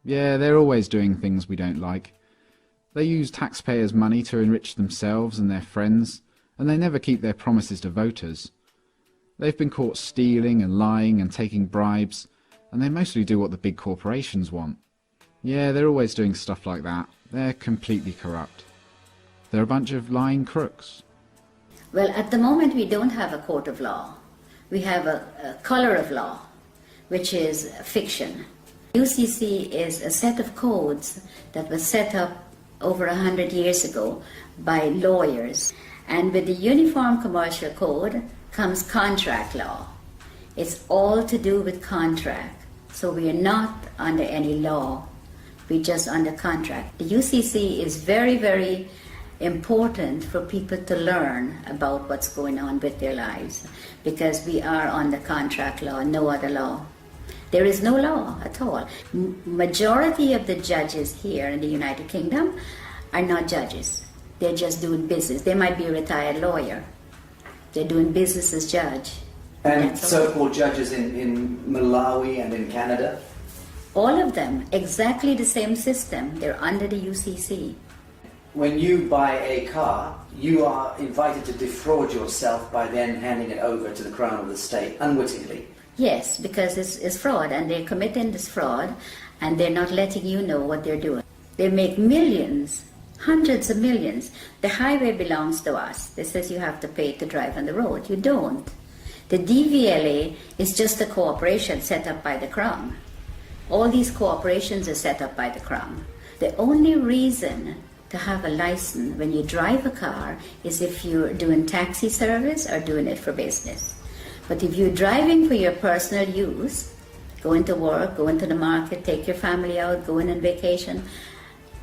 Yeah, they're always doing things we don't like. They use taxpayers' money to enrich themselves and their friends, and they never keep their promises to voters. They've been caught stealing and lying and taking bribes, and they mostly do what the big corporations want. Yeah, they're always doing stuff like that. They're completely corrupt. They're a bunch of lying crooks. Well, at the moment we don't have a court of law. We have a color of law, which is fiction. UCC is a set of codes that was set up over 100 years ago by lawyers. And with the Uniform Commercial Code comes contract law. It's all to do with contract. So we are not under any law. We're just under contract. The UCC is very, very important for people to learn about what's going on with their lives, because we are under contract law, no other law. There is no law at all. Majority of the judges here in the United Kingdom are not judges. They're just doing business. They might be a retired lawyer. They're doing business as judge. And so-called judges in Malawi and in Canada? All of them, exactly the same system. They're under the UCC. When you buy a car, you are invited to defraud yourself by then handing it over to the Crown of the state, unwittingly. Yes, because it's fraud, and they're committing this fraud, and they're not letting you know what they're doing. They make millions, hundreds of millions. The highway belongs to us. They says you have to pay to drive on the road. You don't. The DVLA is just a corporation set up by the Crown. All these corporations are set up by the Crown. The only reason to have a license when you drive a car is if you're doing taxi service or doing it for business. But if you're driving for your personal use, going to work, going to the market, take your family out, going on vacation,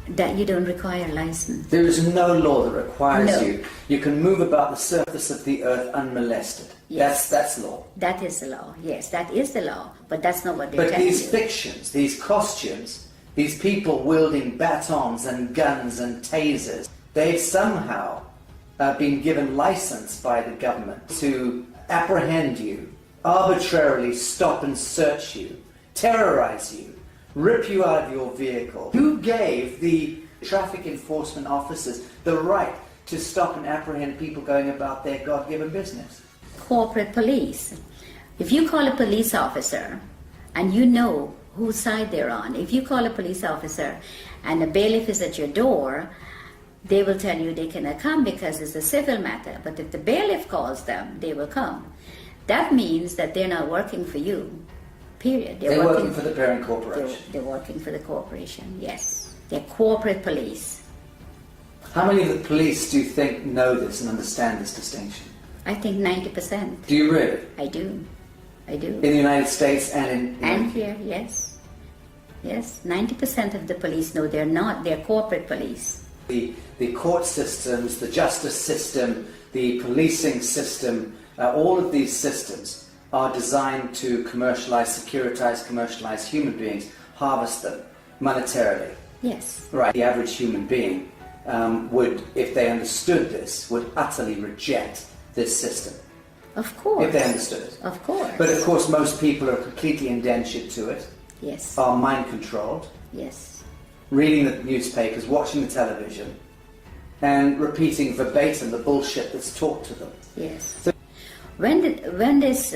that you don't require a license. There is no law that requires No. you. You can move about the surface of the earth unmolested. Yes. That's law. That is the law, yes, that is the law, but that's not what they're But telling these you. fictions, these costumes, these people wielding batons and guns and tasers, they've somehow been given license by the government to apprehend you, arbitrarily stop and search you, terrorize you, rip you out of your vehicle. Who gave the traffic enforcement officers the right to stop and apprehend people going about their God-given business? Corporate police. If you call a police officer and you know whose side they're on, if you call a police officer and the bailiff is at your door, they will tell you they cannot come because it's a civil matter. But if the bailiff calls them, they will come. That means that they're not working for you, period. They're working for the parent corporation. They're working for the corporation, yes. They're corporate police. How many of the police do you think know this and understand this distinction? I think 90%. Do you really? I do. I do. In the United States and in... And here, yes. Yes, 90% of the police know they're not. They're corporate police. The court systems, the justice system, the policing system, all of these systems are designed to commercialize human beings, harvest them monetarily. Yes. Right. The average human being would, if they understood this, would utterly reject this system. Of course. If they understood it. Of course. But of course most people are completely indentured to it, Yes. are mind controlled, Yes. reading the newspapers, watching the television, and repeating verbatim the bullshit that's taught to them. Yes. So, When this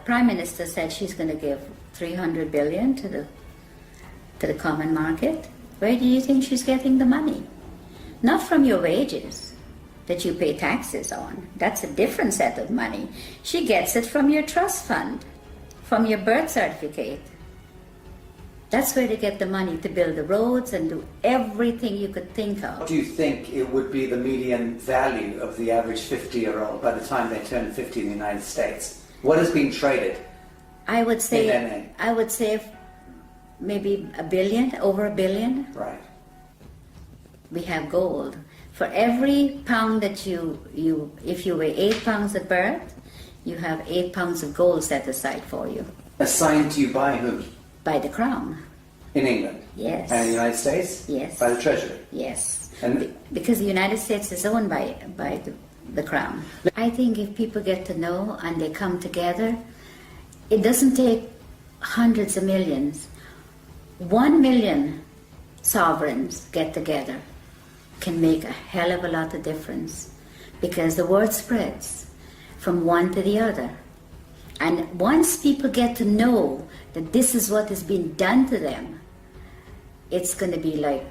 Prime Minister said she's going to give 300 billion to the common market, where do you think she's getting the money? Not from your wages that you pay taxes on. That's a different set of money. She gets it from your trust fund, from your birth certificate. That's where they get the money to build the roads and do everything you could think of. what do you think it would be the median value of the average 50-year-old by the time they turn 50 in the United States? What is being traded? I would say In NA. I would say maybe $1 billion, over $1 billion. Right. We have gold. For every pound that if you weigh 8 pounds at birth, you have 8 pounds of gold set aside for you. Assigned to you by whom? By the Crown. In England? Yes. And the United States? Yes. By the Treasury? Yes. And Because the United States is owned by the Crown. I think if people get to know and they come together, it doesn't take hundreds of millions. 1 million sovereigns get together can make a hell of a lot of difference, because the word spreads from one to the other. And once people get to know that this is what is being done to them, it's going to be like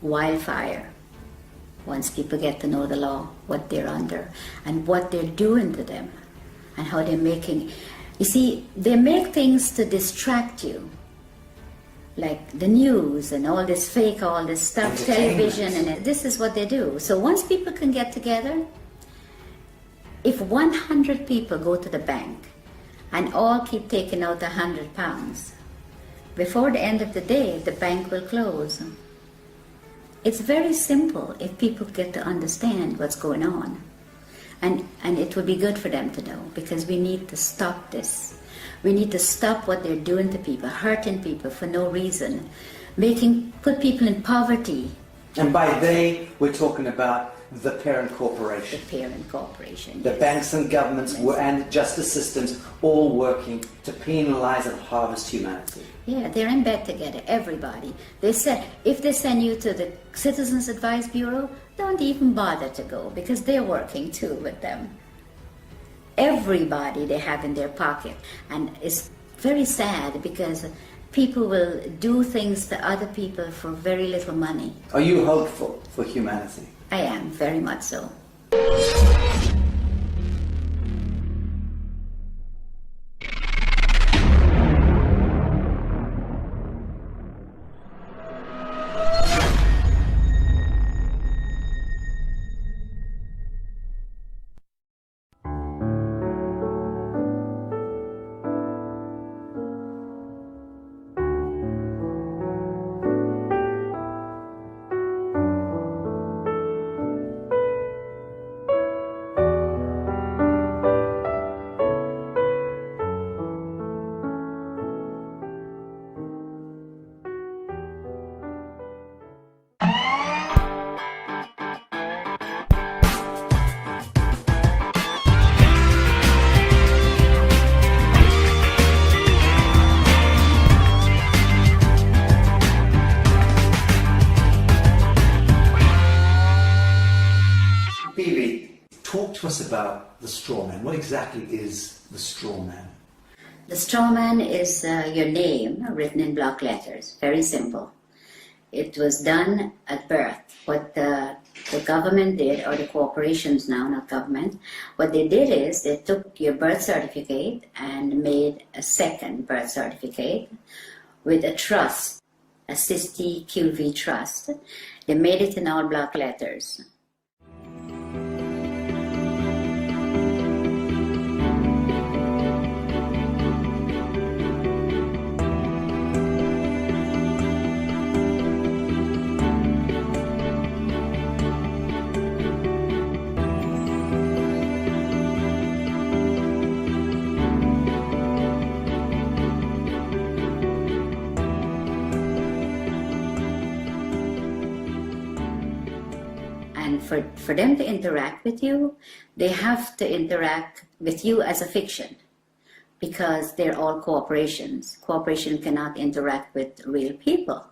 wildfire. Once people get to know the law, what they're under, and what they're doing to them, and how they're making... You see, they make things to distract you, like the news and all this fake, all this stuff, television, and this is what they do. So once people can get together, if 100 people go to the bank and all keep taking out £100, before the end of the day, the bank will close. It's very simple if people get to understand what's going on. And it would be good for them to know, because we need to stop this. We need to stop what they're doing to people, hurting people for no reason, put people in poverty. And by they, we're talking about the parent corporation. The parent corporation, The yes. banks and governments and justice systems all working to penalize and harvest humanity. Yeah, they're in bed together, everybody. They said, if they send you to the Citizens Advice Bureau, don't even bother to go, because they're working too with them. Everybody they have in their pocket. And it's very sad, because people will do things to other people for very little money. Are you hopeful for humanity? I am, very much so. Talk to us about the straw man. What exactly is the straw man? The straw man is your name written in block letters. Very simple. It was done at birth. What the government did, or the corporations now, not government, what they did is they took your birth certificate and made a second birth certificate with a trust, a Sisti QV trust. They made it in all block letters. And for them to interact with you, they have to interact with you as a fiction, because they're all corporations. Corporation cannot interact with real people.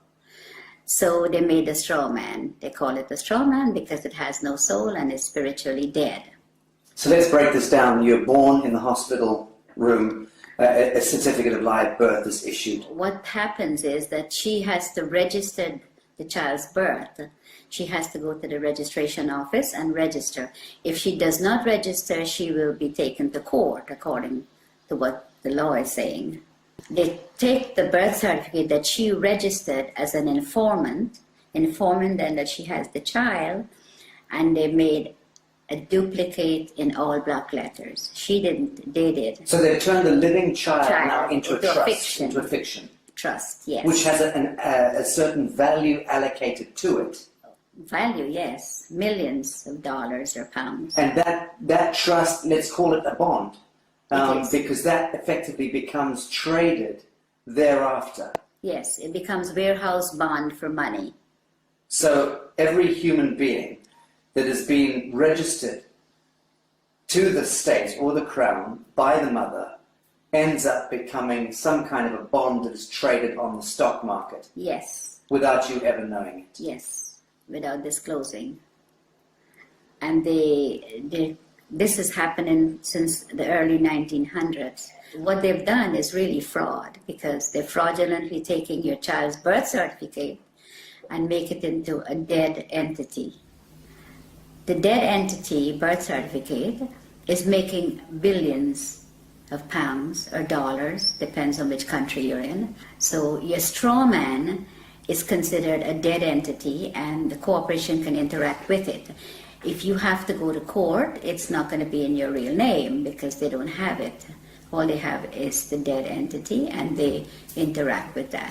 So they made a straw man. They call it a straw man because it has no soul and is spiritually dead. So let's break this down. You're born in the hospital room. A certificate of live birth is issued. What happens is that she has to register the child's birth. She has to go to the registration office and register. If she does not register, she will be taken to court, according to what the law is saying. They take the birth certificate that she registered as an informant then that she has the child, and they made a duplicate in all block letters. She didn't, they did. So they turned the living child now into a trust, fiction. into a fiction. Trust, yes. Which has a certain value allocated to it. Value, yes. Millions of dollars or pounds. And that trust, let's call it a bond, because that effectively becomes traded thereafter. Yes, it becomes warehouse bond for money. So every human being that has been registered to the state or the crown by the mother ends up becoming some kind of a bond that is traded on the stock market. Yes. Without you ever knowing it. Yes, without disclosing. And this is happening since the early 1900s. What they've done is really fraud, because they're fraudulently taking your child's birth certificate and make it into a dead entity. The dead entity birth certificate is making billions of pounds or dollars, depends on which country you're in. So your straw man is considered a dead entity, and the corporation can interact with it. If you have to go to court, it's not going to be in your real name because they don't have it. All they have is the dead entity, and they interact with that.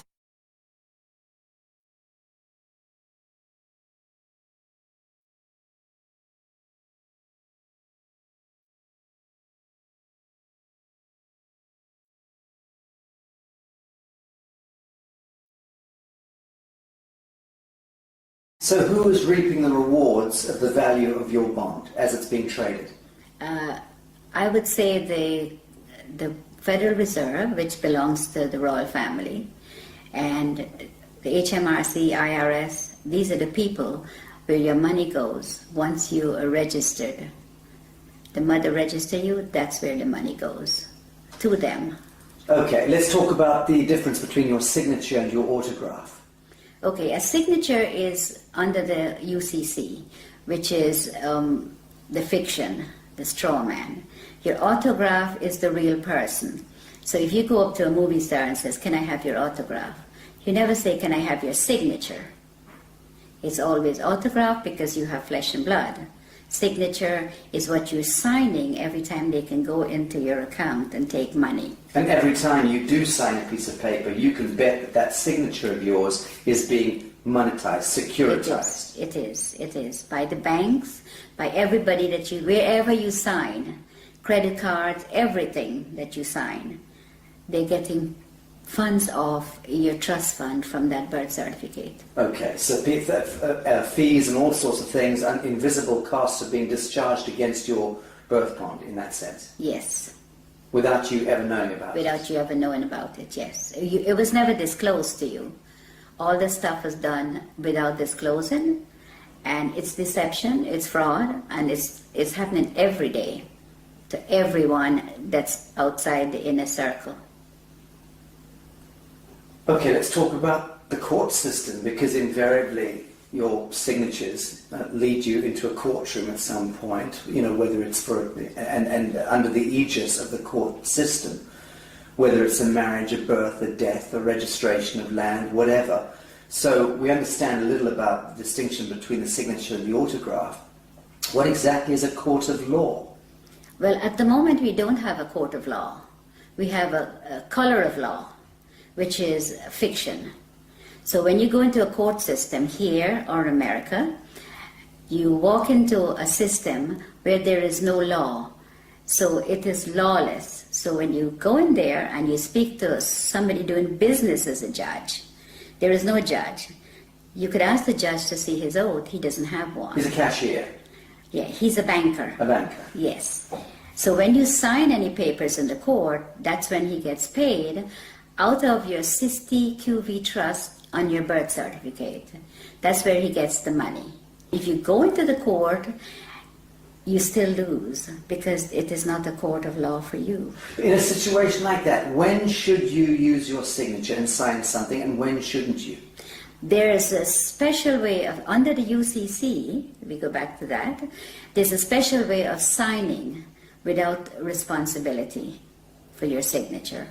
So who is reaping the rewards of the value of your bond as it's being traded? I would say the Federal Reserve, which belongs to the royal family, and the HMRC, IRS, these are the people where your money goes once you are registered. The mother register you, that's where the money goes, to them. Okay, let's talk about the difference between your signature and your autograph. Okay, a signature is under the UCC, which is the fiction, the straw man. Your autograph is the real person. So if you go up to a movie star and says, "Can I have your autograph?" You never say, "Can I have your signature?" It's always autograph because you have flesh and blood. Signature is what you're signing every time they can go into your account and take money. And every time you do sign a piece of paper, you can bet that that signature of yours is being monetized, securitized. It is. By the banks, by everybody that you, wherever you sign, credit cards, everything that you sign, they're getting funds off your trust fund from that birth certificate. Okay, so fees and all sorts of things, and invisible costs are being discharged against your birth bond in that sense? Yes. Without you ever knowing about it? Without you ever knowing about it, yes. It was never disclosed to you. All the stuff was done without disclosing, and it's deception, it's fraud, and it's happening every day to everyone that's outside the inner circle. Okay, let's talk about the court system, because invariably your signatures lead you into a courtroom at some point, whether it's and under the aegis of the court system, whether it's a marriage, a birth, a death, a registration of land, whatever. So we understand a little about the distinction between the signature and the autograph. What exactly is a court of law? Well, at the moment we don't have a court of law. We have a color of law, which is fiction. So when you go into a court system here or America, you walk into a system where there is no law. So it is lawless. So when you go in there and you speak to somebody doing business as a judge, there is no judge. You could ask the judge to see his oath. He doesn't have one. He's a cashier. Yeah, he's a banker. A banker. Yes. So when you sign any papers in the court, that's when he gets paid out of your 60 QV trust on your birth certificate. That's where he gets the money. If you go into the court, you still lose because it is not a court of law for you. In a situation like that, when should you use your signature and sign something, and when shouldn't you? There is a special way of, under the UCC, if we go back to that, there's a special way of signing without responsibility for your signature.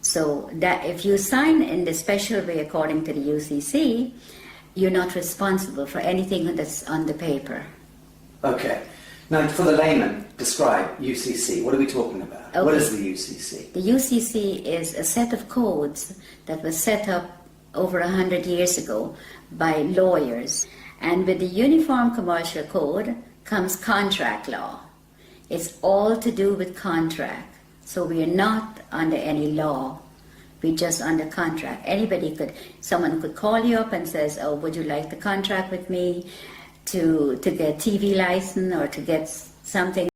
So that if you sign in the special way according to the UCC, you're not responsible for anything that's on the paper. Okay. Now, for the layman, describe UCC. What are we talking about? Okay. What is the UCC? The UCC is a set of codes that was set up over 100 years ago by lawyers. And with the Uniform Commercial Code comes contract law. It's all to do with contract. So we are not under any law. We're just under contract. Someone could call you up and says, "Oh, would you like the contract with me to get TV license or to get something?"